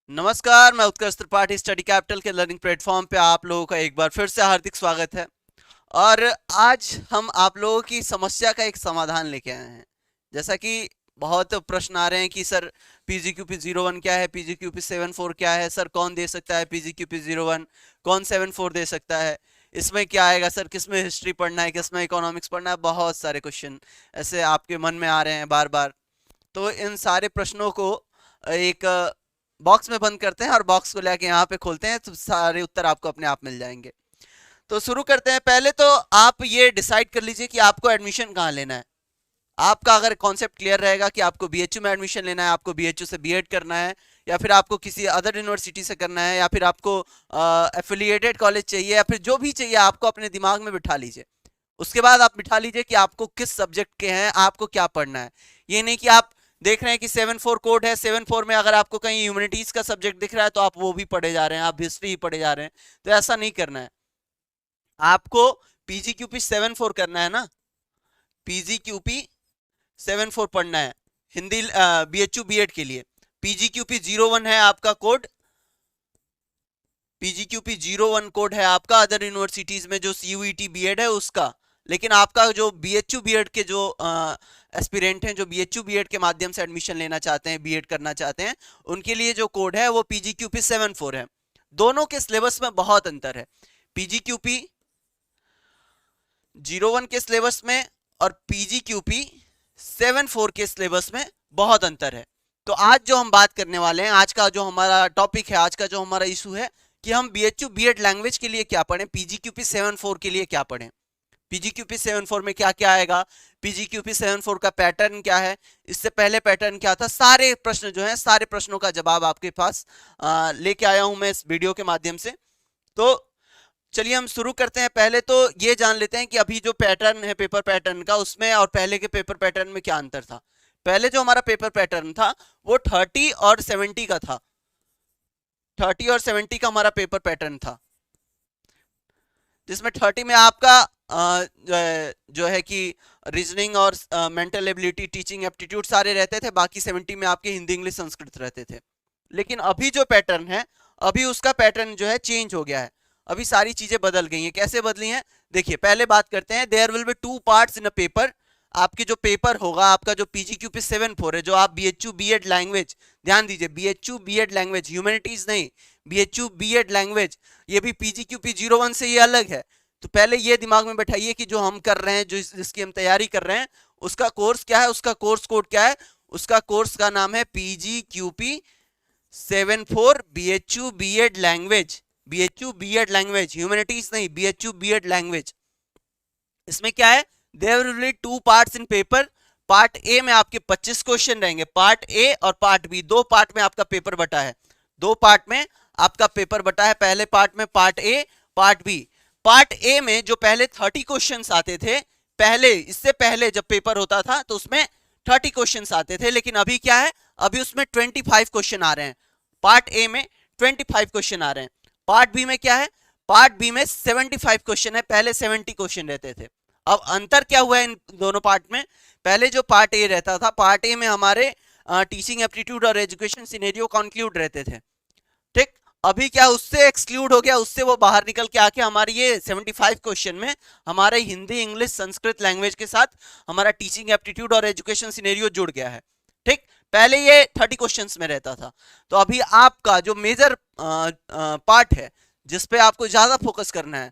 नमस्कार, मैं उत्कर्ष Tripathi study capital के लर्निंग प्लेटफॉर्म पे आप लोगों का एक बार फिर से हार्दिक स्वागत है। और आज हम आप लोगों की समस्या का एक समाधान लेके आए हैं। जैसा कि बहुत प्रश्न आ रहे हैं कि सर PGQP01 क्या है, PGQP74 क्या है, सर कौन दे सकता है PGQP01, कौन 74 दे सकता है, इसमें क्या आएगा सर, किसमें हिस्ट्री पढ़ना है, किसमें इकोनॉमिक्स पढ़ना है। बहुत सारे क्वेश्चन ऐसे आपके मन में आ रहे हैं बार बार। तो इन सारे प्रश्नों को एक बॉक्स में बंद करते हैं और बॉक्स को लेके यहाँ पे खोलते हैं, तो सारे उत्तर आपको अपने आप मिल जाएंगे। तो शुरू करते हैं। पहले तो आप ये डिसाइड कर लीजिए कि आपको एडमिशन कहाँ लेना है। आपका अगर कॉन्सेप्ट क्लियर रहेगा कि आपको बीएचयू में एडमिशन लेना है, आपको बीएचयू से बीएड करना है, या फिर आपको किसी अदर यूनिवर्सिटी से करना है, या फिर आपको एफिलिएटेड कॉलेज चाहिए, या फिर जो भी चाहिए आपको अपने दिमाग में बिठा लीजिए। उसके बाद आप बिठा लीजिए कि आपको किस सब्जेक्ट के हैं, आपको क्या पढ़ना है। ये नहीं कि आप देख रहे हैं कि 74 कोड है, 74 में अगर आपको कहीं ह्यूमैनिटीज का सब्जेक्ट दिख रहा है तो आप वो भी पढ़े जा रहे हैं, आप हिस्ट्री ही पढ़े जा रहे हैं। तो ऐसा नहीं करना है। आपको PGQP74 करना है ना, PGQP74 पढ़ना है हिंदी बीएचयू बीएड के लिए। PGQP01 है आपका कोड, PGQP01 कोड है आपका अदर यूनिवर्सिटीज में जो CUET बीएड है उसका। लेकिन आपका जो बीएचयू बीएड के जो एस्पिरेंट हैं, जो बीएचयू बीएड के माध्यम से एडमिशन लेना चाहते हैं, बीएड करना चाहते हैं, उनके लिए जो कोड है वो PGQP74 है। दोनों के सिलेबस में बहुत अंतर है। PGQP01 के सिलेबस में और PGQP74 के सिलेबस में बहुत अंतर है। तो आज जो हम बात करने वाले हैं, आज का जो हमारा टॉपिक है, आज का जो हमारा इशू है कि हम बीएचयू बीएड लैंग्वेज के लिए क्या पढ़ें, PGQP74 के लिए क्या पढ़ें। PGQP74 में क्या क्या आएगा, PGQP74 का पैटर्न क्या है, इससे पहले पैटर्न क्या था, सारे प्रश्न जो हैं, सारे प्रश्नों का जवाब आपके पास लेके आया हूं मैं इस वीडियो के माध्यम से। तो चलिए हम शुरू करते हैं। पहले तो ये जान लेते हैं कि अभी जो पैटर्न है पेपर पैटर्न का, उसमें और पहले के पेपर पैटर्न में क्या अंतर था। पहले जो हमारा पेपर पैटर्न था वो 30 और 70 का था। 30 और 70 का हमारा पेपर पैटर्न था, जिसमें 30 में आपका जो है कि रीजनिंग और मेंटल एबिलिटी, टीचिंग एप्टीट्यूड सारे रहते थे। बाकी 70 में आपके हिंदी इंग्लिश संस्कृत रहते थे। लेकिन अभी जो पैटर्न है, अभी उसका पैटर्न जो है चेंज हो गया है। अभी सारी चीजें बदल गई हैं। कैसे बदली हैं देखिए, पहले बात करते हैं। There will be 2 parts in a paper. आपके जो पेपर होगा, आपका जो PGQP74 है, जो आप बीएचयू बीएड लैंग्वेज, ध्यान दीजिए, बीएचयू बीएड लैंग्वेज, ह्यूमैनिटीज नहीं, बीएचयू बीएड लैंग्वेज, ये भी PGQP01 से ये अलग है। तो पहले ये दिमाग में बैठाइए कि जो हम कर रहे हैं, जो जिसकी हम तैयारी कर रहे हैं, उसका कोर्स क्या है, उसका कोर्स कोड क्या है। उसका कोर्स का नाम है PGQP74 BHU BEd language, BHU BEd language, humanities नहीं, बीएचयू बीएड लैंग्वेज। इसमें क्या है, there will be 2 parts in paper. Part A में आपके 25 क्वेश्चन रहेंगे। पार्ट ए और पार्ट बी, 2 पार्ट में आपका पेपर बटा है। 2 पार्ट में आपका पेपर बटा है। पहले पार्ट में part A, part B. Part A में जो पहले 30 क्वेश्चंस आते थे, पहले, इससे पहले जब पेपर होता था तो उसमें 30 क्वेश्चंस आते थे। लेकिन अभी क्या है, अभी उसमें 25 क्वेश्चन आ रहे हैं। पार्ट ए में 25 क्वेश्चन आ रहे हैं। पार्ट बी में क्या है, पार्ट बी में 75 क्वेश्चन है, पहले 70 क्वेश्चन रहते थे। अब अंतर क्या हुआ है इन दोनों पार्ट में। पहले जो पार्ट ए रहता था, पार्ट ए में हमारे टीचिंग एप्टीट्यूड और एजुकेशन सिनेरियो कंक्लूड रहते थे, ठीक। अभी क्या, उससे एक्सक्लूड हो गया, उससे वो बाहर निकल के आके हमारे ये 75 क्वेश्चन में हमारे हिंदी इंग्लिश संस्कृत लैंग्वेज के साथ हमारा टीचिंग एप्टीट्यूड और एजुकेशन सिनेरियो जुड़ गया है, ठीक। पहले ये 30 क्वेश्चंस में रहता था। तो अभी आपका जो मेजर पार्ट है, जिसपे आपको ज्यादा फोकस करना है,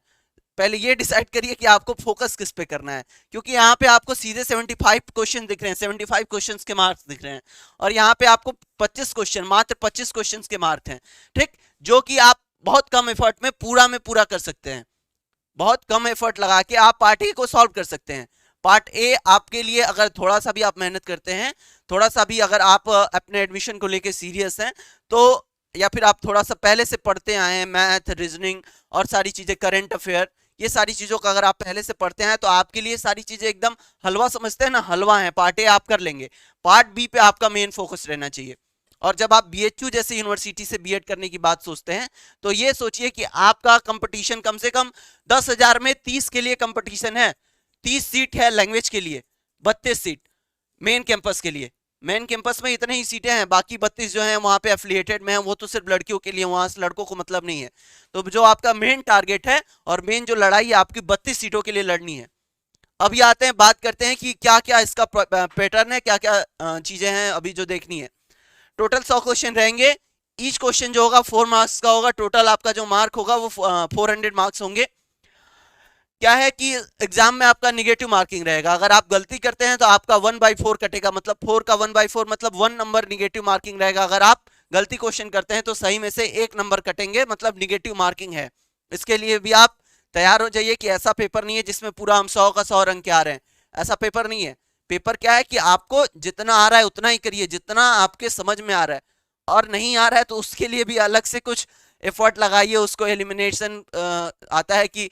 पहले ये डिसाइड करिए कि आपको फोकस किस पे करना है। क्योंकि यहाँ पे आपको सीधे 75 क्वेश्चन दिख रहे हैं, 75 क्वेश्चंस के मार्क्स दिख रहे हैं, और यहाँ पे आपको 25 क्वेश्चन, मात्र 25 क्वेश्चंस के मार्क्स हैं, ठीक। जो कि आप बहुत कम एफर्ट में पूरा कर सकते हैं। बहुत कम एफर्ट लगा के आप पार्ट ए को सॉल्व कर सकते हैं। पार्ट ए आपके लिए अगर थोड़ा सा भी आप मेहनत करते हैं, थोड़ा सा भी अगर आप अपने एडमिशन को लेके सीरियस हैं, तो या फिर आप थोड़ा सा पहले से पढ़ते आए हैं, मैथ, रीजनिंग और सारी चीजें, करंट अफेयर, ये सारी चीजों का अगर आप पहले से पढ़ते हैं, तो आपके लिए सारी चीजें एकदम हलवा, समझते हैं ना, हलवा है। पार्ट ए आप कर लेंगे। पार्ट बी पे आपका मेन फोकस रहना चाहिए। और जब आप बीएचयू जैसे यूनिवर्सिटी से बीएड करने की बात सोचते हैं, तो ये सोचिए कि आपका कंपटीशन कम से कम 10,000 में 30 के लिए कंपटीशन है। 30 सीट है लैंग्वेज के लिए, 32 सीट मेन कैंपस के लिए। मेन कैंपस में इतने ही सीटें हैं, बाकी 32 जो हैं वहां पे एफिलिएटेड में हैं, वो तो सिर्फ लड़कियों के लिए, वहां से लड़कों को मतलब नहीं है। तो जो आपका मेन टारगेट है और मेन जो लड़ाई है आपकी 32 सीटों के लिए लड़नी है। अभी आते हैं, बात करते हैं कि क्या क्या इसका पैटर्न है, क्या क्या चीजें हैं अभी जो देखनी है। टोटल 100 क्वेश्चन रहेंगे, ईच क्वेश्चन जो होगा 4 मार्क्स का होगा, टोटल आपका जो मार्क होगा वो 400 मार्क्स होंगे। क्या है कि एग्जाम में आपका निगेटिव मार्किंग रहेगा, अगर आप गलती करते हैं तो आपका 1/4 कटेगा, मतलब 4 का 1/4 मतलब 1 नंबर निगेटिव मार्किंग रहेगा। अगर आप गलती क्वेश्चन करते हैं तो सही में से 1 नंबर कटेंगे, मतलब निगेटिव मार्किंग है। इसके लिए भी आप तैयार हो जाइए कि ऐसा पेपर नहीं है जिसमें पूरा हम 100 का 100 रंग के आ रहे हैं, ऐसा पेपर नहीं है। पेपर क्या है कि आपको जितना आ रहा है उतना ही करिए, जितना आपके समझ में आ रहा है, और नहीं आ रहा है तो उसके लिए भी अलग से कुछ एफर्ट लगाइए। उसको एलिमिनेशन आता है कि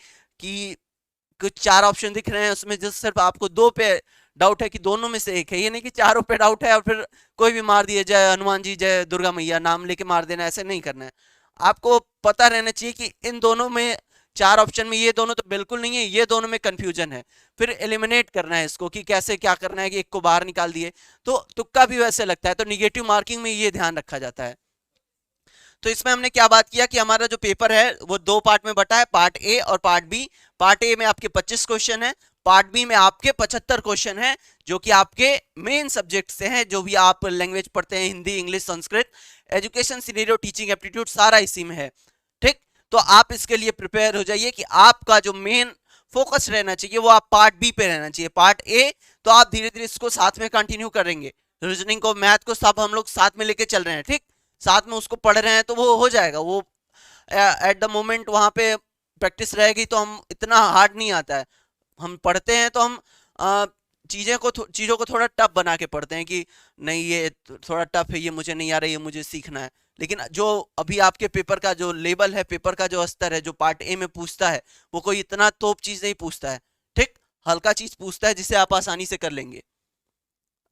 कुछ 4 ऑप्शन दिख रहे हैं, उसमें जो सिर्फ आपको 2 पे डाउट है कि दोनों में से एक है, ये नहीं कि चारों पे डाउट है और फिर कोई भी मार दिए, जय हनुमान जी जय दुर्गा मैया नाम लेके मार देना, ऐसे नहीं करना है। आपको पता रहना चाहिए कि इन दोनों में 4 ऑप्शन में ये दोनों तो बिल्कुल नहीं है, ये दोनों में कंफ्यूजन है, फिर एलिमिनेट करना है इसको कि कैसे क्या करना है कि एक को बाहर निकाल दिए, तो तुक्का भी वैसे लगता है। तो निगेटिव मार्किंग में ये ध्यान रखा जाता है। तो इसमें हमने क्या बात किया कि हमारा जो पेपर है वो 2 पार्ट में बटा है, पार्ट ए और पार्ट बी। पार्ट ए में आपके 25 क्वेश्चन है, पार्ट बी में आपके 75 क्वेश्चन है, जो कि आपके मेन सब्जेक्ट से हैं, जो भी आप लैंग्वेज पढ़ते हैं, Hindi, English, Sanskrit, education, scenario, teaching aptitude, सारा इसी में है। ठीक, तो आप इसके लिए प्रिपेयर हो जाइए कि आपका जो मेन फोकस रहना चाहिए वो आप पार्ट बी पे रहना चाहिए। पार्ट ए तो आप धीरे धीरे इसको साथ में कंटिन्यू करेंगे, रीजनिंग को, मैथ को सब हम लोग साथ में लेके चल रहे हैं। ठीक, साथ में उसको पढ़ रहे हैं तो वो हो जाएगा, वो एट द मोमेंट वहां पे प्रैक्टिस रहेगी तो हम इतना हार्ड नहीं आता है। हम पढ़ते हैं तो हम चीज़ों को थोड़ा टफ बना के पढ़ते हैं कि नहीं ये थोड़ा टफ है, ये मुझे नहीं आ रहा, ये मुझे सीखना है। लेकिन जो अभी आपके पेपर का जो लेवल है, पेपर का जो स्तर है, जो पार्ट ए में पूछता है, वो कोई इतना तोप चीज़ नहीं पूछता है। ठीक, हल्का चीज़ पूछता है जिसे आप आसानी से कर लेंगे।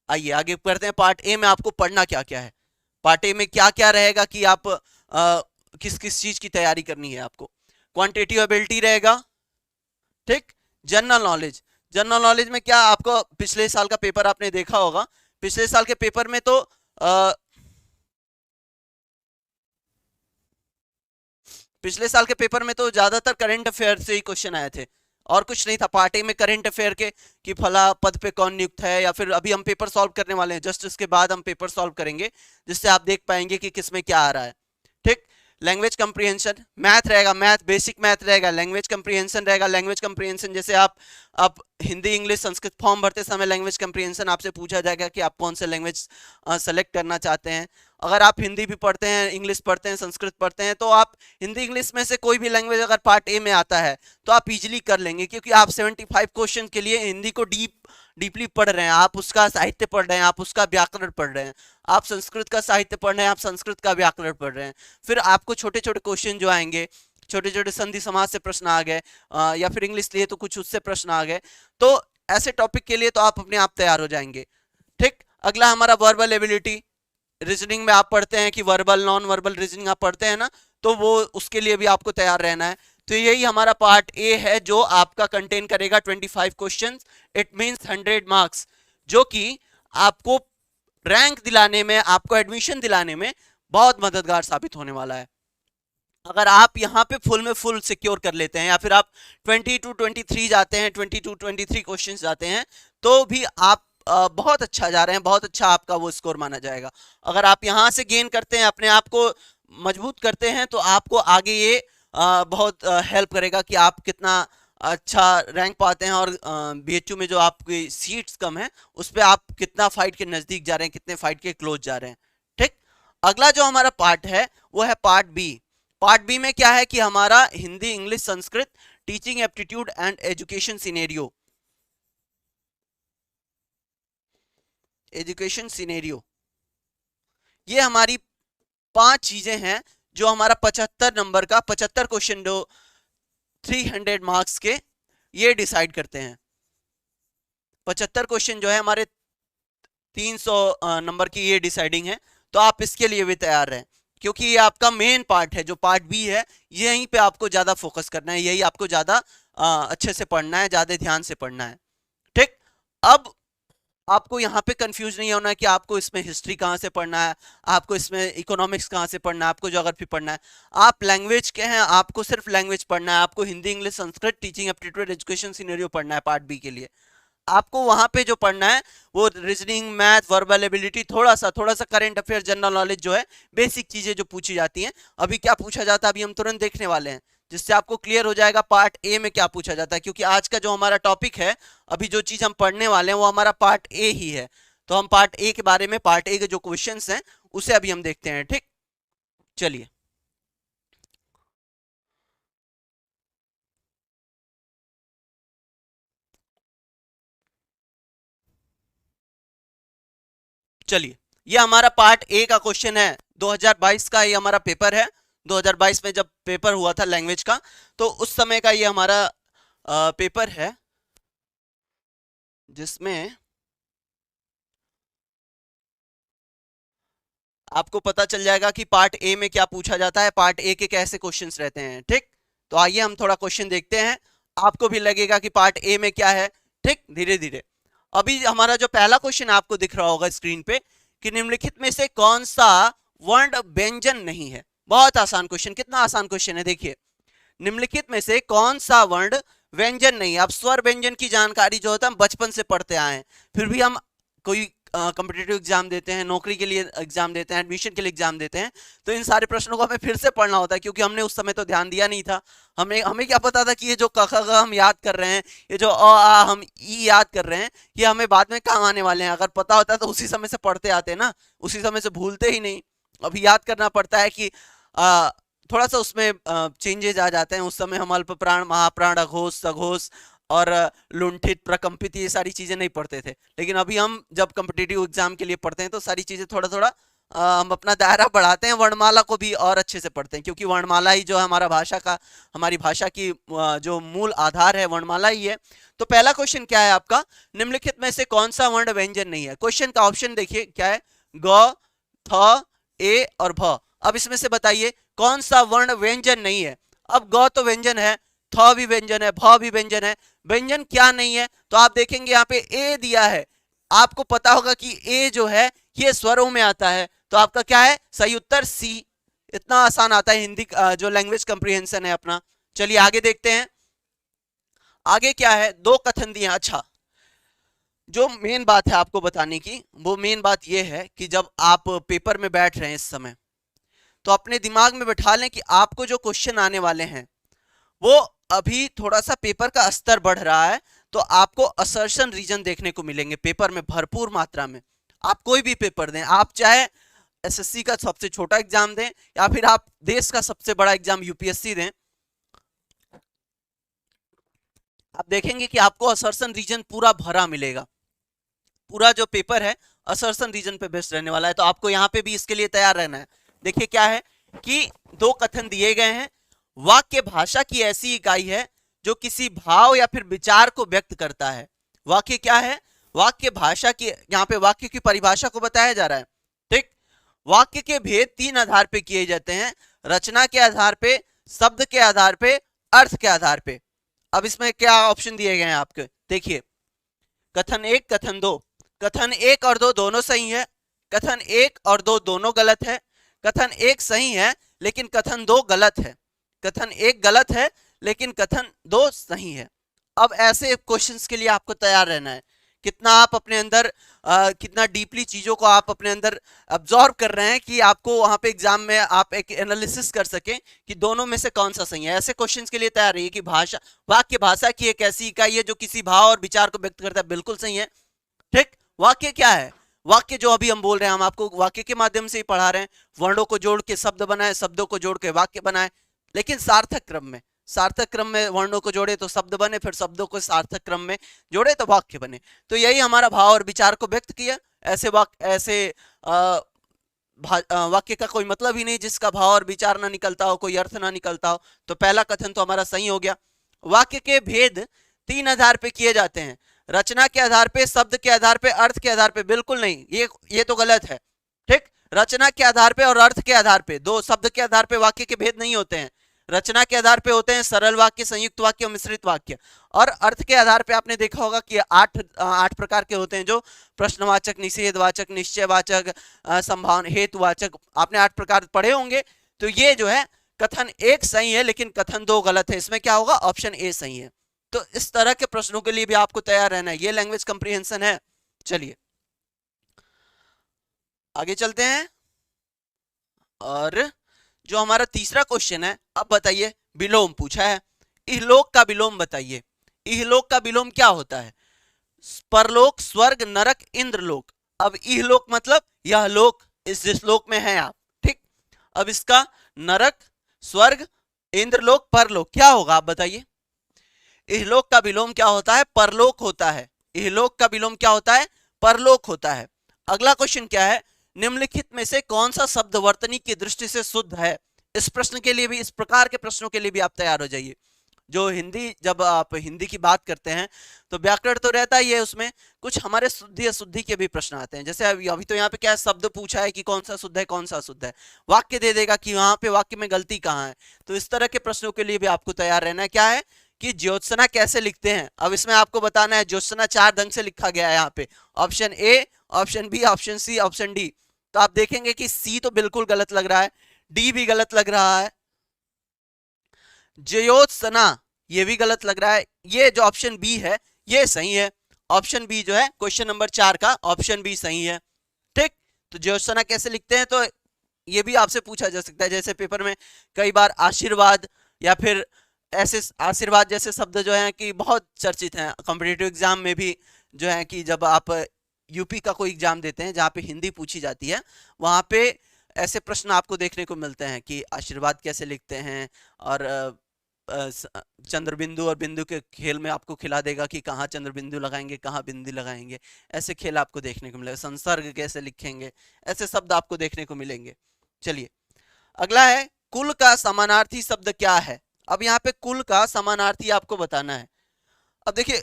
आइए आगे करते हैं, पार्ट ए में आपको पढ़ना क्या क्या है। पार्ट ए में क्या क्या रहेगा कि आप किस किस चीज की तैयारी करनी है आपको। क्वांटिटेटिव एबिलिटी रहेगा, ठीक, जनरल नॉलेज। जनरल नॉलेज में क्या, आपको पिछले साल का पेपर आपने देखा होगा, पिछले साल के पेपर में तो पिछले साल के पेपर में तो ज्यादातर करंट अफेयर से ही क्वेश्चन आए थे और कुछ नहीं था। पार्ट ए में करंट अफेयर के कि फला पद पे कौन नियुक्त है, या फिर अभी हम पेपर सॉल्व करने वाले हैं, जस्ट इसके बाद हम पेपर सॉल्व करेंगे जिससे आप देख पाएंगे कि किसमें क्या आ रहा है। ठीक, लैंग्वेज कंप्रीहेंशन, मैथ रहेगा, मैथ बेसिक मैथ रहेगा, लैंग्वेज कंप्रीहेंशन रहेगा। लैंग्वेज कंप्रीहेंशन जैसे आप हिंदी, इंग्लिश, संस्कृत फॉर्म भरते समय लैंग्वेज कंप्रीहेंशन आपसे पूछा जाएगा कि आप कौन से लैंग्वेज सेलेक्ट करना चाहते हैं। अगर आप हिंदी भी पढ़ते हैं, इंग्लिश पढ़ते हैं, संस्कृत पढ़ते हैं, तो आप हिंदी इंग्लिश में से कोई भी लैंग्वेज अगर पार्ट ए में आता है तो आप इजीली कर लेंगे, क्योंकि आप 75 क्वेश्चन के लिए हिंदी को डीपली पढ़ रहे हैं, आप उसका साहित्य पढ़ रहे हैं, आप उसका व्याकरण पढ़ रहे हैं, आप संस्कृत का साहित्य पढ़ रहे हैं, आप संस्कृत का व्याकरण पढ़ रहे हैं। फिर आपको छोटे छोटे क्वेश्चन जो आएंगे, छोटे छोटे संधि समाज से प्रश्न आ गए, या फिर इंग्लिश लिए तो कुछ उससे प्रश्न आ गए, तो ऐसे टॉपिक के लिए तो आप अपने आप तैयार हो जाएंगे। ठीक, अगला हमारा वर्बल एबिलिटी। रीजनिंग में आप पढ़ते हैं कि वर्बल, नॉन वर्बल रीजनिंग आप पढ़ते हैं ना, तो वो उसके लिए भी आपको तैयार रहना है। तो यही हमारा पार्ट ए है जो आपका कंटेन करेगा 25 क्वेश्चन, इट मींस 100 मार्क्स, जो कि आपको रैंक दिलाने में, आपको एडमिशन दिलाने में बहुत मददगार साबित होने वाला है। अगर आप यहाँ पे फुल में फुल सिक्योर कर लेते हैं, या फिर आप 22-23 जाते हैं, 22-23 क्वेश्चन जाते हैं, तो भी आप बहुत अच्छा जा रहे हैं, बहुत अच्छा आपका वो स्कोर माना जाएगा। अगर आप यहाँ से गेन करते हैं, अपने आप को मजबूत करते हैं, तो आपको आगे ये बहुत हेल्प करेगा कि आप कितना अच्छा रैंक पाते हैं, और बीएचयू में जो आपकी सीट्स कम है उस पर आप कितना फाइट के नजदीक जा रहे हैं, कितने फाइट के क्लोज जा रहे हैं। ठीक, अगला जो हमारा पार्ट है वो है पार्ट बी। पार्ट बी में क्या है कि हमारा Hindi, English, Sanskrit, teaching aptitude and education scenario. Education scenario, ये हमारी 5 चीजें हैं जो हमारा 75 नंबर का 75 क्वेश्चन जो 300 मार्क्स के ये डिसाइड करते हैं। 75 क्वेश्चन जो है हमारे 300 नंबर की ये डिसाइडिंग है, तो आप इसके लिए भी तैयार रहें, क्योंकि ये आपका मेन पार्ट है। जो पार्ट बी है यहीं पे आपको ज्यादा फोकस करना है, यही आपको ज्यादा अच्छे से पढ़ना है, ज्यादा ध्यान से पढ़ना है। ठीक, अब आपको यहाँ पे कंफ्यूज नहीं होना कि आपको इसमें हिस्ट्री कहाँ से पढ़ना है, आपको इसमें इकोनॉमिक्स कहाँ से पढ़ना है, आपको ज्योग्राफी पढ़ना है। आप लैंग्वेज के हैं, आपको सिर्फ लैंग्वेज पढ़ना है, आपको Hindi English Sanskrit teaching aptitude education scenario पढ़ना है पार्ट बी के लिए। आपको वहां पे जो पढ़ना है वो रीजनिंग, मैथ, वर्बल एबिलिटी, थोड़ा सा करंट अफेयर, जनरल नॉलेज जो है, बेसिक चीजें जो पूछी जाती हैं। अभी क्या पूछा जाता है अभी हम तुरंत देखने वाले हैं, जिससे आपको क्लियर हो जाएगा पार्ट ए में क्या पूछा जाता है। क्योंकि आज का जो हमारा टॉपिक है, अभी जो चीज हम पढ़ने वाले हैं वो हमारा पार्ट ए ही है। तो हम पार्ट ए के बारे में, पार्ट ए के जो क्वेश्चंस हैं उसे अभी हम देखते हैं। ठीक, चलिए। चलिए, ये हमारा पार्ट ए का क्वेश्चन है। 2022 का ये हमारा पेपर है। 2022 में जब पेपर हुआ था लैंग्वेज का, तो उस समय का ये हमारा पेपर है, जिसमें आपको पता चल जाएगा कि पार्ट ए में क्या पूछा जाता है, पार्ट ए के कैसे क्वेश्चंस रहते हैं। ठीक, तो आइए हम थोड़ा क्वेश्चन देखते हैं, आपको भी लगेगा कि पार्ट ए में क्या है। ठीक, धीरे धीरे। अभी हमारा जो पहला क्वेश्चन आपको दिख रहा होगा स्क्रीन पे, कि निम्नलिखित में से कौन सा वर्ण व्यंजन नहीं है। बहुत आसान क्वेश्चन, कितना आसान क्वेश्चन है, देखिए। निम्नलिखित में से कौन सा वर्ण व्यंजन नहीं है। अब स्वर व्यंजन की जानकारी जो होता है हम बचपन से पढ़ते आए हैं, फिर भी हम कोई कॉम्पिटिटिव एग्जाम देते हैं, नौकरी के लिए एग्जाम देते हैं, एडमिशन के लिए एग्जाम देते हैं, तो इन सारे प्रश्नों को हमें फिर से पढ़ना होता है, क्योंकि हमने उस समय तो ध्यान दिया नहीं था। हमें क्या पता था कि ये जो क ख ग हम याद कर रहे हैं, ये जो अ आ हम ई याद कर रहे हैं, ये हमें बाद में काम आने वाले हैं। अगर पता होता तो उसी समय से पढ़ते आते ना, उसी समय से भूलते ही नहीं। अभी याद करना पड़ता है कि थोड़ा सा उसमें चेंजेस आ जाते हैं। उस समय हम अल्प प्राण, महाप्राण, अघोष, सघोष और लुंठित, प्रकंपित, ये सारी चीजें नहीं पढ़ते थे। लेकिन अभी हम जब कॉम्पिटिटिव एग्जाम के लिए पढ़ते हैं तो सारी चीजें थोड़ा थोड़ा हम अपना दायरा बढ़ाते हैं, वर्णमाला को भी और अच्छे से पढ़ते हैं, क्योंकि वर्णमाला ही जो है हमारा भाषा का, हमारी भाषा की जो मूल आधार है, वर्णमाला ही है। तो पहला क्वेश्चन क्या है आपका, निम्नलिखित में से कौन सा वर्ण व्यंजन नहीं है। क्वेश्चन का ऑप्शन देखिए क्या है, ग, थ, ए और भ। अब इसमें से बताइए कौन सा वर्ण व्यंजन नहीं है। अब ग तो व्यंजन है, थ भी व्यंजन है, भ भी व्यंजन है, व्यंजन क्या नहीं है। तो आप देखेंगे यहाँ पे ए दिया है, आपको पता होगा कि ए जो है ये स्वरों में आता है, तो आपका क्या है सही उत्तर सी। इतना आसान आता है हिंदी जो लैंग्वेज कंप्रीहेंशन है अपना। चलिए आगे देखते हैं, आगे क्या है, दो कथन दिए। अच्छा, जो मेन बात है आपको बताने की, वो मेन बात ये है कि जब आप पेपर में बैठ रहे हैं इस समय, तो अपने दिमाग में बैठा लें कि आपको जो क्वेश्चन आने वाले हैं वो अभी थोड़ा सा पेपर का स्तर बढ़ रहा है, तो आपको असर्शन रीजन देखने को मिलेंगे पेपर में भरपूर मात्रा में। आप कोई भी पेपर दें, आप चाहे एसएससी का सबसे छोटा एग्जाम दें या फिर आप देश का सबसे बड़ा एग्जाम यूपीएससी दें, आप देखेंगे कि आपको असर्शन रीजन पूरा भरा मिलेगा। पूरा जो पेपर है असर्शन रीजन पे बेस्ड रहने वाला है, तो आपको यहाँ पे भी इसके लिए तैयार रहना है। देखिए क्या है कि दो कथन दिए गए हैं। वाक्य भाषा की ऐसी इकाई है जो किसी भाव या फिर विचार को व्यक्त करता है। वाक्य क्या है, वाक्य भाषा की, यहाँ पे वाक्य की परिभाषा को बताया जा रहा है। ठीक, वाक्य के भेद तीन आधार पे किए जाते हैं, रचना के आधार पे, शब्द के आधार पे, अर्थ के आधार पे। अब इसमें क्या ऑप्शन दिए गए हैं आपके, देखिए, कथन एक, कथन दो। कथन एक और दो दोनों सही है, कथन एक और दो दोनों गलत है, कथन एक सही है लेकिन कथन दो गलत है, कथन एक गलत है लेकिन कथन दो सही है। अब ऐसे क्वेश्चंस के लिए आपको तैयार रहना है। कितना आप अपने अंदर कितना डीपली चीजों को आप अपने अंदर अब्जॉर्व कर रहे हैं कि आपको वहां पे एग्जाम में आप एक एनालिसिस कर सकें कि दोनों में से कौन सा सही है। ऐसे क्वेश्चंस के लिए तैयार रहिए कि भाषा, वाक्य भाषा की एक ऐसी इकाई है जो किसी भाव और विचार को व्यक्त करता है, बिल्कुल सही है। ठीक, वाक्य क्या है, वाक्य जो अभी हम बोल रहे हैं, हम आपको वाक्य के माध्यम से ही पढ़ा रहे हैं। वर्णों को जोड़ के शब्द बनाए, शब्दों को जोड़ के वाक्य बनाए, लेकिन सार्थक क्रम में। सार्थक क्रम में वर्णों को जोड़े तो शब्द बने, फिर शब्दों को सार्थक क्रम में जोड़े तो वाक्य बने। तो यही हमारा भाव और विचार को व्यक्त किया। ऐसे वाक्य का कोई मतलब ही नहीं जिसका भाव और विचार ना निकलता हो, कोई अर्थ ना निकलता हो। तो पहला कथन तो हमारा सही हो गया। वाक्य के भेद तीन आधार पे किए जाते हैं, रचना के आधार पे, शब्द के आधार पे, अर्थ के आधार पे। बिल्कुल नहीं, ये तो गलत है। ठीक, रचना के आधार पे और अर्थ के आधार पे, दो शब्द के आधार पे वाक्य के भेद नहीं होते हैं। रचना के आधार पे होते हैं सरल वाक्य, संयुक्त वाक्य और मिश्रित वाक्य। और अर्थ के आधार पे आपने देखा होगा कि आठ प्रकार के होते हैं, जो प्रश्नवाचक, निषेधवाचक, निश्चयवाचक, संभावना, हेतुवाचक, आपने 8 प्रकार पढ़े होंगे। तो ये जो है कथन 1 सही है लेकिन कथन 2 गलत है। इसमें क्या होगा, ऑप्शन ए सही है। तो इस तरह के प्रश्नों के लिए भी आपको तैयार रहना है। ये लैंग्वेज कंप्रीहेंशन है। चलिए आगे चलते हैं। और जो हमारा तीसरा क्वेश्चन है, अब बताइए, विलोम पूछा है, इहलोक का विलोम बताइए। इहलोक का विलोम क्या होता है? परलोक, स्वर्ग, नरक, इंद्रलोक। अब इहलोक मतलब यह लोक, जिस लोक में है आप, ठीक। अब इसका नरक, स्वर्ग, इंद्रलोक, परलोक क्या होगा, आप बताइए। इहलोक का विलोम क्या होता है? परलोक होता है। इहलोक का विलोम क्या होता है? परलोक होता है। अगला क्वेश्चन क्या है, निम्नलिखित में से कौन सा शब्द वर्तनी की दृष्टि से शुद्ध है? इस प्रश्न के लिए भी, इस प्रकार के प्रश्नों के लिए भी आप तैयार हो जाइए। जो हिंदी, जब आप हिंदी की बात करते हैं तो व्याकरण तो रहता ही है, उसमें कुछ हमारे शुद्धि अशुद्धि के भी प्रश्न आते हैं। जैसे अभी तो यहाँ पे क्या है, शब्द पूछा है कि कौन सा शुद्ध है कौन सा अशुद्ध है, वाक्य दे देगा कि वहां पे वाक्य में गलती कहाँ है। तो इस तरह के प्रश्नों के लिए भी आपको तैयार रहना है। क्या है कि ज्योत्सना कैसे लिखते हैं। अब इसमें आपको बताना है ज्योत्सना 4 ढंग से लिखा गया है यहाँ पे, option A, option B, option C, option D. तो आप देखेंगे कि सी तो बिल्कुल गलत लग रहा है, डी भी गलत लग रहा है, ज्योत्सना ये भी गलत लग रहा है। ये जो ऑप्शन बी है ये सही है। ऑप्शन बी जो है क्वेश्चन नंबर 4 का ऑप्शन बी सही है, ठीक। तो ज्योत्सना कैसे लिखते हैं, तो ये भी आपसे पूछा जा सकता है। जैसे पेपर में कई बार आशीर्वाद या फिर ऐसे आशीर्वाद जैसे शब्द जो है कि बहुत चर्चित हैं कॉम्पिटिटिव एग्जाम में भी, जो है कि जब आप यूपी का कोई एग्जाम देते हैं जहाँ पे हिंदी पूछी जाती है, वहाँ पे ऐसे प्रश्न आपको देखने को मिलते हैं कि आशीर्वाद कैसे लिखते हैं। और चंद्रबिंदु और बिंदु के खेल में आपको खिला देगा कि कहाँ चंद्रबिंदु लगाएंगे कहाँ बिंदु लगाएंगे, ऐसे खेल आपको देखने को मिलेगा। संसर्ग कैसे लिखेंगे, ऐसे शब्द आपको देखने को मिलेंगे। चलिए अगला है, कुल का समानार्थी शब्द क्या है। अब यहाँ पे कुल का समानार्थी आपको बताना है। अब देखिए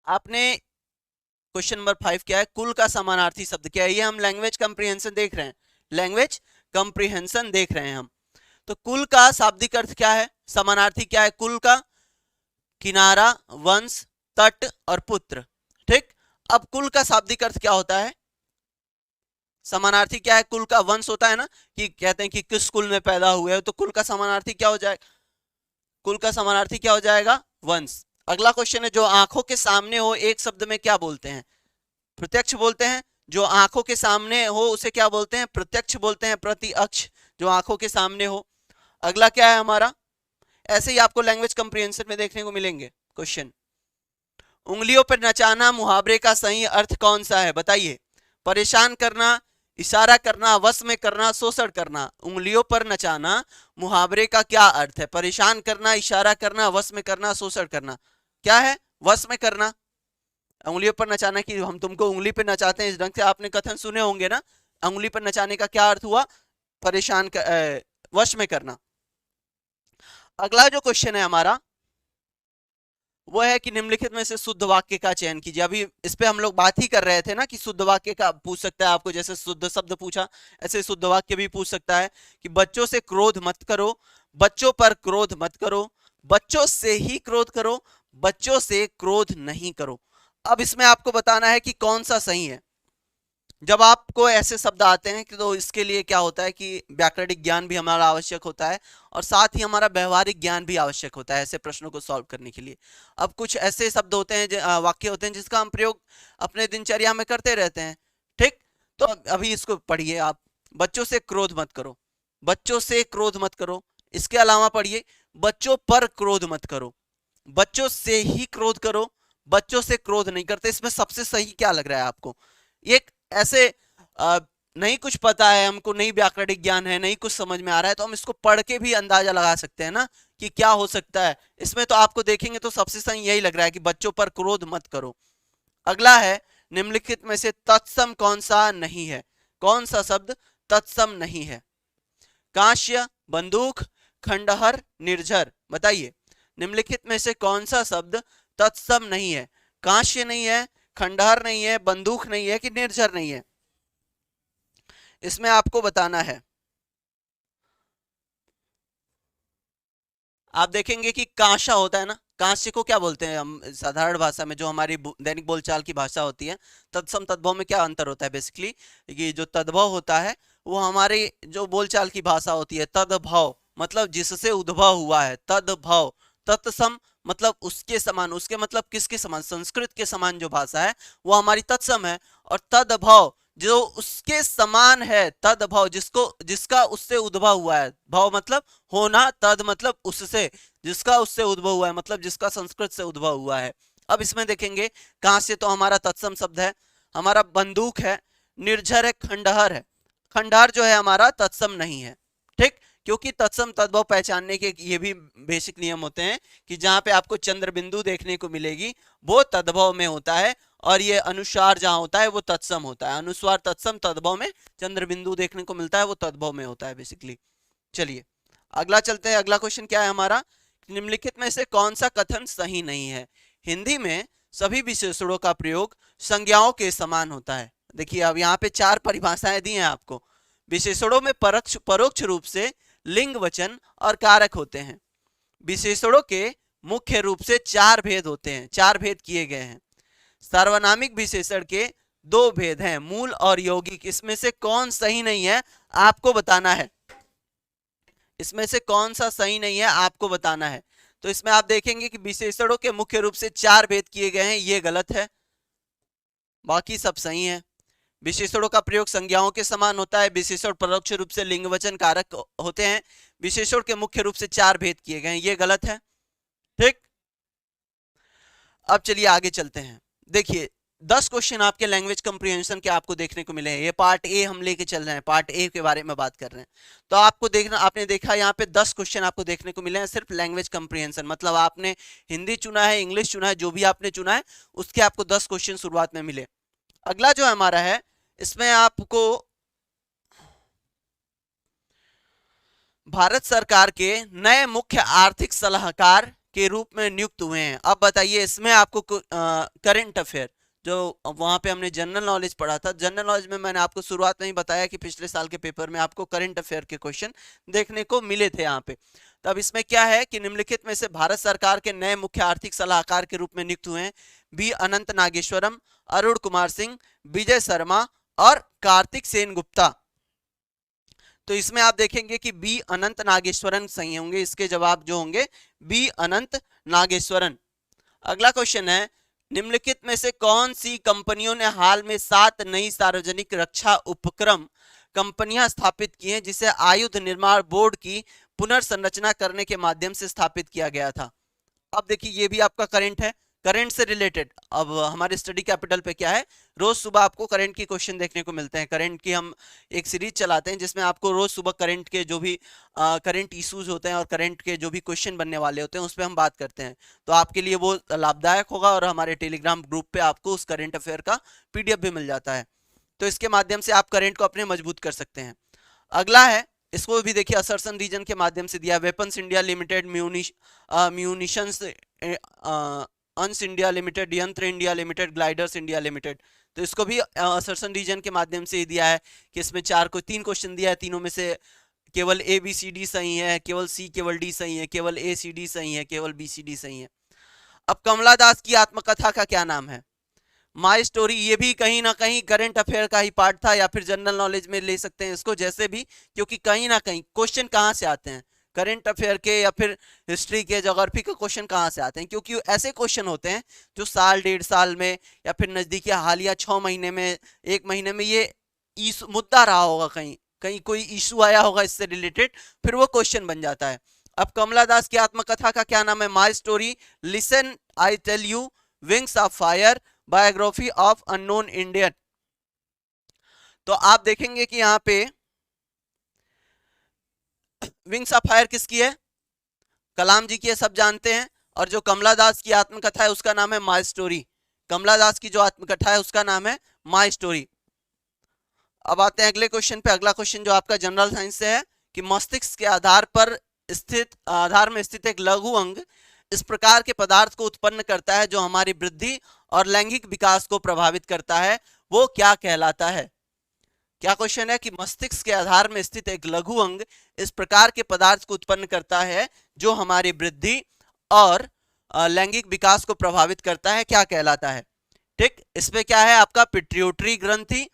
आपने क्वेश्चन नंबर 5 क्या है, कुल का समानार्थी शब्द क्या है। ये हम लैंग्वेज कंप्रीहेंशन देख रहे हैं, लैंग्वेज कंप्रीहेंशन देख रहे हैं हम। तो कुल का शाब्दिक अर्थ क्या है, समानार्थी क्या है कुल का? किनारा, वंश, तट और पुत्र, ठीक। अब कुल का शाब्दिक अर्थ क्या होता है, समानार्थी क्या है? कुल का वंश होता है ना, कि कहते हैं कि किस कुल में पैदा हुए हो, तो कुल का समानार्थी क्या हो जाएगा? कुल का समानार्थी क्या हो जाएगा? वंश। अगला क्वेश्चन है, जो आंखों के सामने हो एक शब्द में क्या बोलते हैं? प्रत्यक्ष बोलते हैं। जो आंखों के सामने हो उसे क्या बोलते हैं? प्रत्यक्ष बोलते हैं, प्रत्यक्ष, जो आंखों के सामने हो। अगला क्या है हमारा, ऐसे ही आपको लैंग्वेज कंप्रीहेंशन में देखने को मिलेंगे क्वेश्चन, उंगलियों पर नचाना मुहावरे का सही अर्थ कौन सा है, बताइए। परेशान करना, इशारा करना, वश में करना, शोषण करना। उंगलियों पर नचाना मुहावरे का क्या अर्थ है? परेशान करना, इशारा करना, वश में करना, शोषण करना। क्या है? वश में करना। उंगलियों पर नचाना कि हम तुमको उंगली पे नचाते हैं, इस ढंग से आपने कथन सुने होंगे ना। उंगली पर नचाने का क्या अर्थ हुआ? परेशान वश में करना। अगला जो क्वेश्चन है हमारा वो है कि निम्नलिखित में से शुद्ध वाक्य का चयन कीजिए। अभी इस पे हम लोग बात ही कर रहे थे ना कि शुद्ध वाक्य का पूछ सकता है आपको, जैसे शुद्ध शब्द पूछा ऐसे शुद्ध वाक्य भी पूछ सकता है कि बच्चों से क्रोध मत करो, बच्चों पर क्रोध मत करो, बच्चों से ही क्रोध करो, बच्चों से क्रोध नहीं करो। अब इसमें आपको बताना है कि कौन सा सही है। जब आपको ऐसे शब्द आते हैं कि तो इसके लिए क्या होता है कि व्याकरणिक ज्ञान भी हमारा आवश्यक होता है और साथ ही हमारा व्यवहारिक ज्ञान भी आवश्यक होता है ऐसे प्रश्नों को सॉल्व करने के लिए। अब कुछ ऐसे शब्द होते हैं, वाक्य होते हैं जिसका हम प्रयोग अपने दिनचर्या में करते रहते हैं, ठीक। तो अभी इसको पढ़िए आप, बच्चों से क्रोध मत करो, बच्चों से क्रोध मत करो। इसके अलावा पढ़िए, बच्चों पर क्रोध मत करो, बच्चों से ही क्रोध करो, बच्चों से क्रोध नहीं करते। इसमें सबसे सही क्या लग रहा है आपको? एक ऐसे नहीं कुछ पता है हमको, नहीं व्याकरणिक ज्ञान है, नहीं कुछ समझ में आ रहा है, तो हम इसको पढ़ के भी अंदाजा लगा सकते हैं ना कि क्या हो सकता है इसमें। तो आपको देखेंगे तो सबसे सही यही लग रहा है कि बच्चों पर क्रोध मत करो। अगला है, निम्नलिखित में से तत्सम कौन सा नहीं है? कौन सा शब्द तत्सम नहीं है? कांस्य, बंदूक, खंडहर, निर्झर। बताइए निम्नलिखित में से कौन सा शब्द तत्सम नहीं है? कांस्य नहीं है, खंडहर नहीं है, बंदूक नहीं है, कि निर्झर नहीं है? इसमें आपको बताना है। आप देखेंगे कि कांसा होता है ना, कांसे को क्या बोलते हैं हम साधारण भाषा में, जो हमारी दैनिक बोलचाल की भाषा होती है। तत्सम तद्भव में क्या अंतर होता है बेसिकली, कि जो तद्भव होता है वो हमारी जो बोलचाल की भाषा होती है। तद्भव मतलब जिससे उद्भव हुआ है, तद्भव। तत्सम मतलब उसके समान, उसके मतलब किसके समान, संस्कृत के समान जो भाषा है वो हमारी तत्सम है। और तद्भव जो उसके समान है, तद्भव जिसको, जिसका उससे उद्भव हुआ है, भव मतलब होना, तद मतलब उससे, जिसका उससे उद्भव हुआ है मतलब जिसका संस्कृत से उद्भव हुआ है। अब इसमें देखेंगे कहां से, तो हमारा तत्सम शब्द है, हमारा बंदूक है, निर्झर है, खंडहर है। खंडहर जो है हमारा तत्सम नहीं है, ठीक। क्योंकि तत्सम तद्भव पहचानने के ये भी बेसिक नियम होते हैं कि जहां पे आपको चंद्र बिंदु देखने को मिलेगी वो तद्भव में होता है, और ये अनुस्वार जहां होता है वो तत्सम होता है। अनुस्वार तत्सम, तद्भव में चंद्र बिंदु देखने को मिलता है वो तद्भव में होता है बेसिकली। चलिए अगला चलते हैं। अगला क्वेश्चन क्या है हमारा, निम्नलिखित में से कौन सा कथन सही नहीं है। हिंदी में सभी विशेषणों का प्रयोग संज्ञाओं के समान होता है। देखिए अब यहाँ पे 4 परिभाषाएं दी हैं आपको। विशेषणों में परोक्ष रूप से लिंग, वचन और कारक होते हैं। विशेषणों के मुख्य रूप से 4 भेद होते हैं, 4 भेद किए गए हैं। सार्वनामिक विशेषण के 2 भेद हैं, मूल और यौगिक। इसमें से कौन सही नहीं है आपको बताना है, इसमें से कौन सा सही नहीं है आपको बताना है। तो इसमें आप देखेंगे कि विशेषणों के मुख्य रूप से 4 भेद किए गए हैं, ये गलत है, बाकी सब सही है। विशेषणों का प्रयोग संज्ञाओं के समान होता है। विशेषण परोक्ष रूप से लिंग, वचन, कारक होते हैं। विशेषण के मुख्य रूप से 4 भेद किए गए हैं, ये गलत है, ठीक। अब चलिए आगे चलते हैं। देखिए 10 क्वेश्चन आपके लैंग्वेज कंप्रीहेंशन के आपको देखने को मिले हैं। ये पार्ट ए हम लेके चल रहे हैं, पार्ट ए के बारे में बात कर रहे हैं। तो आपको देखना, आपने देखा यहाँ पे 10 क्वेश्चन आपको देखने को मिले हैं सिर्फ लैंग्वेज कंप्रीहेंशन, मतलब आपने हिंदी चुना है, इंग्लिश चुना है, जो भी आपने चुना है उसके आपको 10 क्वेश्चन शुरुआत में मिले। अगला जो हमारा है इसमें आपको भारत सरकार के नए मुख्य आर्थिक सलाहकार के रूप में नियुक्त हुए हैं। अब बताइए इसमें आपको करंट अफेयर, जो वहां पे हमने जनरल नॉलेज पढ़ा था, जनरल नॉलेज में मैंने आपको शुरुआत में ही बताया कि पिछले साल के पेपर में आपको करंट अफेयर के क्वेश्चन देखने को मिले थे यहाँ पे। तो अब इसमें क्या है कि निम्नलिखित में से भारत सरकार के नए मुख्य आर्थिक सलाहकार के रूप में नियुक्त हुए हैं बी अनंत नागेश्वरम, अरुण कुमार सिंह, विजय शर्मा और कार्तिक सेन गुप्ता। तो इसमें आप देखेंगे कि बी अनंत नागेश्वरन सही होंगे, इसके जवाब जो होंगे बी अनंत नागेश्वरन। अगला क्वेश्चन है निम्नलिखित में से कौन सी कंपनियों ने हाल में 7 नई सार्वजनिक रक्षा उपक्रम कंपनियां स्थापित की हैं जिसे आयुध निर्माण बोर्ड की पुनर्संरचना करने के माध्यम से स्थापित किया गया था। अब देखिए ये भी आपका करंट है, करंट से रिलेटेड। अब हमारे स्टडी कैपिटल पे क्या है, रोज सुबह आपको करंट की क्वेश्चन देखने को मिलते हैं। करंट की हम एक सीरीज चलाते हैं जिसमें आपको रोज सुबह करंट के जो भी करंट इश्यूज होते हैं और करंट के जो भी क्वेश्चन बनने वाले होते हैं उस पर हम बात करते हैं। तो आपके लिए वो लाभदायक होगा और हमारे टेलीग्राम ग्रुप पे आपको उस करंट अफेयर का PDF भी मिल जाता है। तो इसके माध्यम से आप करंट को अपने मजबूत कर सकते हैं। अगला है, इसको भी देखिए असर्सन रीजन के माध्यम से दिया, वेपन्स इंडिया लिमिटेड, म्यूनिशंस अंस इंडिया लिमिटेड, यंत्र India limited, gliders India limited. तो इसको भी असर्सन रीजन के माध्यम से दिया है कि इसमें 3 क्वेश्चन दिया है, तीनों में से केवल ABCD सही है, केवल C केवल D सही है, केवल ACD सही है, केवल BCD सही है। अब कमला दास की आत्मकथा का क्या नाम है, माई स्टोरी। ये भी कहीं ना कहीं करंट अफेयर का ही पार्ट था या फिर जनरल नॉलेज में ले सकते हैं इसको, जैसे भी, क्योंकि कहीं ना कहीं क्वेश्चन कहाँ से आते हैं, करंट अफेयर के या फिर हिस्ट्री के, ज्योग्राफी के क्वेश्चन कहाँ से आते हैं, क्योंकि ऐसे क्वेश्चन होते हैं जो साल 1.5 साल में या फिर नजदीकी हालिया 6 महीने में, 1 महीने में ये मुद्दा रहा होगा, कहीं कहीं कोई इशू आया होगा इससे रिलेटेड, फिर वो क्वेश्चन बन जाता है। अब कमला दास की आत्मकथा का क्या नाम है, my story, listen I tell you, wings of fire, biography of unknown Indian. तो आप देखेंगे कि यहां पे विंग्स ऑफ फायर किसकी है, कलाम जी की है, सब जानते हैं। और जो कमला दास की आत्मकथा है उसका नाम है माई स्टोरी। कमला दास की जो आत्मकथा है उसका नाम है माई स्टोरी। अब आते हैं अगले क्वेश्चन पे। अगला क्वेश्चन जो आपका जनरल साइंस से है कि मस्तिष्क के आधार में स्थित एक लघु अंग इस प्रकार के पदार्थ को उत्पन्न करता है जो हमारी वृद्धि और लैंगिक विकास को प्रभावित करता है, वो क्या कहलाता है। क्या क्वेश्चन है कि मस्तिष्क के आधार में स्थित एक लघु अंग इस प्रकार के पदार्थ को उत्पन्न करता है जो हमारी वृद्धि और लैंगिक विकास को प्रभावित करता है, क्या कहलाता है? ठीक, इसमें क्या है आपका पिट्यूटरी ग्रंथि,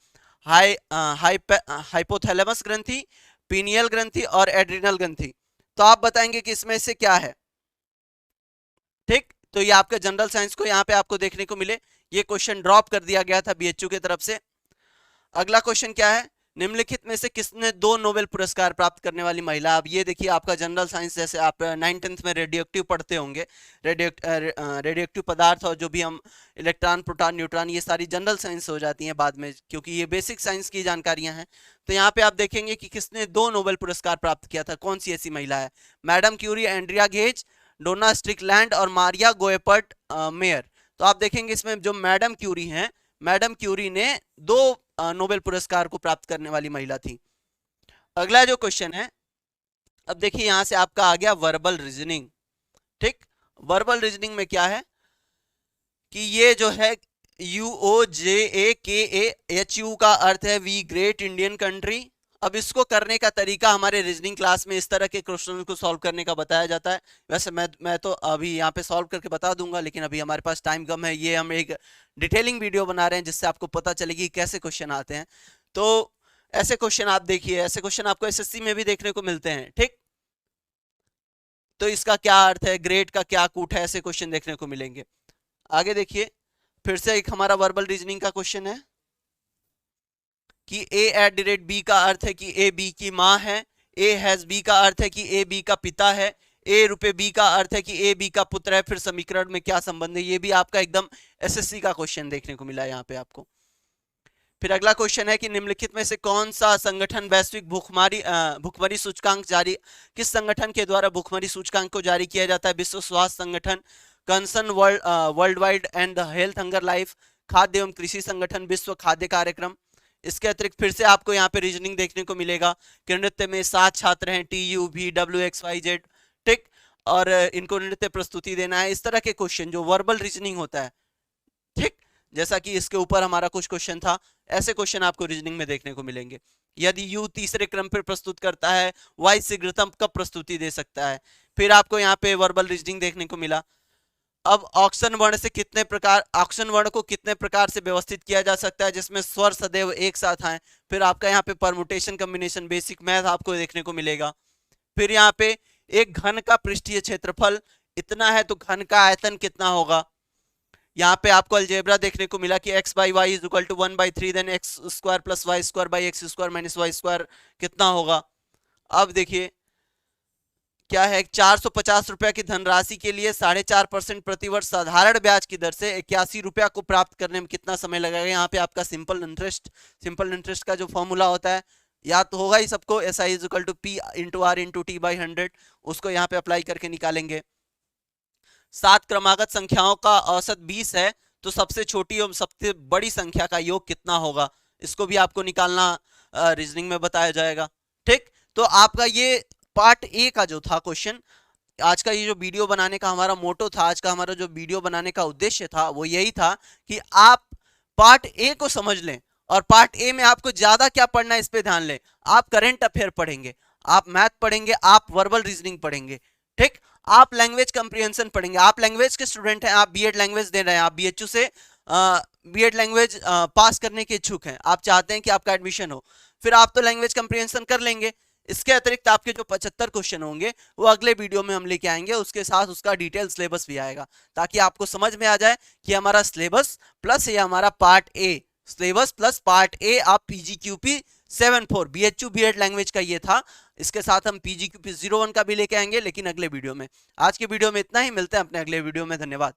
हाइपोथैलेमस ग्रंथि, पीनियल ग्रंथि और एड्रिनल ग्रंथि। तो आप बताएंगे कि इसमें से क्या है। ठीक, तो ये आपका जनरल साइंस को यहाँ पे आपको देखने को मिले, ये क्वेश्चन ड्रॉप कर दिया गया था बीएचयू की तरफ से। अगला क्वेश्चन क्या है, निम्नलिखित में से किसने 2 नोबेल पुरस्कार प्राप्त करने वाली महिला? अब ये देखिए आपका जनरल साइंस, जैसे आप 9th-10th में रेडियो एक्टिव पढ़ते होंगे, रेडियो एक्टिव पदार्थ और जो भी हम इलेक्ट्रॉन, प्रोटॉन, न्यूट्रॉन, ये सारी जनरल साइंस हो जाती हैं बाद में, क्योंकि ये बेसिक साइंस की जानकारियां हैं। तो यहाँ पे आप देखेंगे कि किसने 2 नोबेल पुरस्कार प्राप्त किया था, कौन सी ऐसी महिला है? मैडम क्यूरी, एंड्रिया गेज, डोना स्ट्रिकलैंड और मारिया गोएपर्ट मेयर। तो आप देखेंगे इसमें जो मैडम क्यूरी हैं, मैडम क्यूरी ने 2 नोबेल पुरस्कार को प्राप्त करने वाली महिला थी। अगला जो क्वेश्चन है, अब देखिए यहां से आपका आ गया वर्बल रीजनिंग। ठीक, वर्बल रीजनिंग में क्या है कि ये जो है UOJAKAHU का अर्थ है वी ग्रेट इंडियन कंट्री। अब इसको करने का तरीका हमारे रीजनिंग क्लास में इस तरह के क्वेश्चन को सॉल्व करने का बताया जाता है। वैसे मैं तो अभी यहाँ पे सॉल्व करके बता दूंगा, लेकिन अभी हमारे पास टाइम कम है। ये हम एक डिटेलिंग वीडियो बना रहे हैं जिससे आपको पता चलेगी कैसे क्वेश्चन आते हैं। तो ऐसे क्वेश्चन आप देखिए, ऐसे क्वेश्चन आपको एसएससी में भी देखने को मिलते हैं। ठीक, तो इसका क्या अर्थ है, ग्रेट का क्या कूट है, ऐसे क्वेश्चन देखने को मिलेंगे। आगे देखिए, फिर से एक हमारा वर्बल रीजनिंग का क्वेश्चन है कि A@B का अर्थ है कि A B की माँ है, A हैज B का अर्थ है कि A B का पिता है, A रुपए B का अर्थ है कि A B का पुत्र है। फिर समीकरण में क्या संबंध है, ये भी आपका एकदम एसएससी का क्वेश्चन देखने को मिला है यहाँ पे आपको। फिर अगला क्वेश्चन है कि निम्नलिखित में से कौन सा संगठन वैश्विक भुखमरी सूचकांक जारी, किस संगठन के द्वारा भुखमरी सूचकांक को जारी किया जाता है? विश्व स्वास्थ्य संगठन, concern world wide and the health hunger life, खाद्य एवं कृषि संगठन, विश्व खाद्य कार्यक्रम। इसके अतिरिक्त फिर से आपको यहाँ पे रीजनिंग देखने को मिलेगा कि नृत्य में 7 छात्र हैं, TUVWXYZ। ठीक, और इनको नृत्य प्रस्तुति देना है। इस तरह के क्वेश्चन जो वर्बल रीजनिंग होता है, ठीक, जैसा कि इसके ऊपर हमारा कुछ क्वेश्चन था, ऐसे क्वेश्चन आपको रीजनिंग में देखने को मिलेंगे। यदि U तीसरे क्रम पर प्रस्तुत करता है, Y शीघ्रतम कब प्रस्तुति दे सकता है? फिर आपको यहाँ पे वर्बल रीजनिंग देखने को मिला। अब ऑक्सन वर्ण से कितने प्रकार, ऑक्सन वर्ण को कितने प्रकार से व्यवस्थित किया जा सकता है जिसमें स्वर सदैव एक साथ आए? फिर आपका यहाँ पे परमुटेशन, कॉम्बिनेशन, बेसिक मैथ आपको देखने को मिलेगा। फिर यहाँ पे एक घन का पृष्ठीय क्षेत्रफल इतना है तो घन का आयतन कितना होगा? यहाँ पे आपको अलजेब्रा देखने को मिला कि x/y is equal to 1/3 then x² + y² / x² - y² कितना होगा? अब देखिए क्या है, 450 रुपया की धनराशि के लिए 4.5% प्रतिवर्ष साधारण ब्याज की दर से 81 रुपया को प्राप्त करने में कितना समय लगेगा? यहाँ पे आपका सिंपल इंटरेस्ट का जो फॉर्मूला होता है याद तो होगा ही सबको, SI = P × R × T/100, उसको यहाँ पे अप्लाई करके निकालेंगे। 7 क्रमागत संख्याओं का औसत 20 है तो सबसे छोटी एवं सबसे बड़ी संख्या का योग कितना होगा? इसको भी आपको निकालना रीजनिंग में बताया जाएगा। ठीक, तो आपका ये पार्ट ए का जो था क्वेश्चन, आज का ये जो वीडियो बनाने का हमारा मोटो था, आज का हमारा जो वीडियो बनाने का उद्देश्य था वो यही था कि आप पार्ट ए को समझ लें, और पार्ट ए में आपको ज्यादा क्या पढ़ना है इस पे ध्यान लें। आप करंट अफेयर पढ़ेंगे, आप मैथ पढ़ेंगे, आप वर्बल रीजनिंग पढ़ेंगे। ठीक, आप लैंग्वेज कंप्रीहेंशन पढ़ेंगे। आप लैंग्वेज के स्टूडेंट हैं, आप बीएड लैंग्वेज दे रहे हैं, आप बीएचयू से बीएड लैंग्वेज पास करने के इच्छुक हैं, आप चाहते हैं कि आपका एडमिशन हो, फिर आप तो लैंग्वेज कंप्रीहेंशन कर लेंगे। इसके अतिरिक्त आपके जो 75 क्वेश्चन होंगे वो अगले वीडियो में हम लेके आएंगे, उसके साथ उसका डिटेल सिलेबस भी आएगा, ताकि आपको समझ में आ जाए कि हमारा सिलेबस प्लस ये हमारा part A, syllabus plus part A आप PGQP 74 BHU बीएड लैंग्वेज का ये था। इसके साथ हम PGQP 01 का भी लेके आएंगे, लेकिन अगले वीडियो में। आज के वीडियो में इतना ही, मिलते हैं अपने अगले वीडियो में। धन्यवाद।